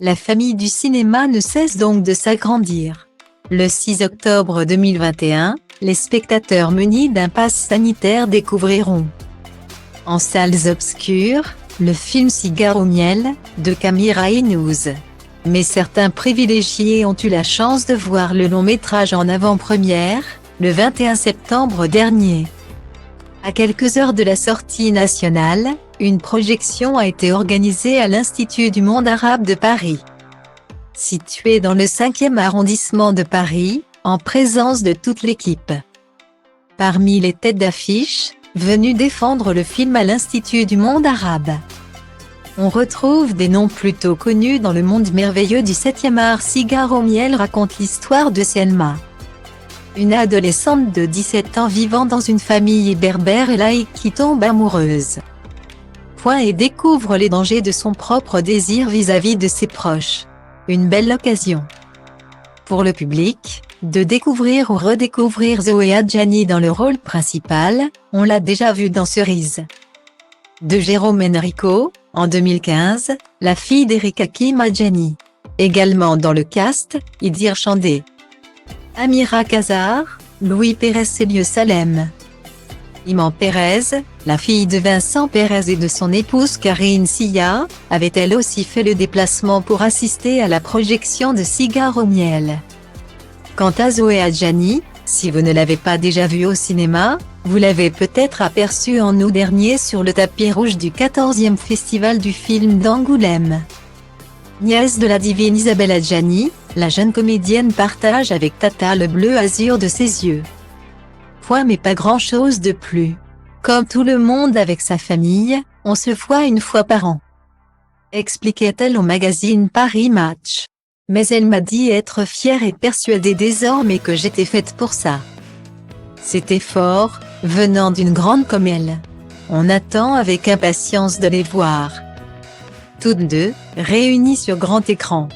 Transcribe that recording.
La famille du cinéma ne cesse donc de s'agrandir. Le 6 octobre 2021, les spectateurs munis d'un pass sanitaire découvriront, en salles obscures, le film Cigare au miel, de Camille Raynouz. Mais certains privilégiés ont eu la chance de voir le long-métrage en avant-première, le 21 septembre dernier. À quelques heures de la sortie nationale, une projection a été organisée à l'Institut du monde arabe de Paris. Situé dans le 5e arrondissement de Paris, en présence de toute l'équipe. Parmi les têtes d'affiche, venues défendre le film à l'Institut du monde arabe, on retrouve des noms plutôt connus dans le monde merveilleux du 7e art. Cigare au miel raconte l'histoire de Selma, une adolescente de 17 ans vivant dans une famille berbère et laïque qui tombe amoureuse, et découvre les dangers de son propre désir vis-à-vis de ses proches. Une belle occasion pour le public de découvrir ou redécouvrir Zoé Adjani dans le rôle principal. On l'a déjà vu dans Cerise de Jérôme Enrico, en 2015, la fille d'Eric Hakim Adjani. Également dans le cast, Idir Chandé, Amira Kazar, Louis Pérez Célieu Salem. Iman Pérez, la fille de Vincent Pérez et de son épouse Karine Sia, avait elle aussi fait le déplacement pour assister à la projection de Cigare au miel. Quant à Zoé Adjani, si vous ne l'avez pas déjà vue au cinéma, vous l'avez peut-être aperçue en août dernier sur le tapis rouge du 14e Festival du film d'Angoulême. Nièce de la divine Isabelle Adjani, la jeune comédienne partage avec Tata le bleu azur de ses yeux. Mais pas grand-chose de plus. Comme tout le monde avec sa famille, on se voit une fois par an, expliquait-elle au magazine Paris Match. Mais elle m'a dit être fière et persuadée désormais que j'étais faite pour ça. C'était fort, venant d'une grande comme elle. On attend avec impatience de les voir toutes deux, réunies sur grand écran.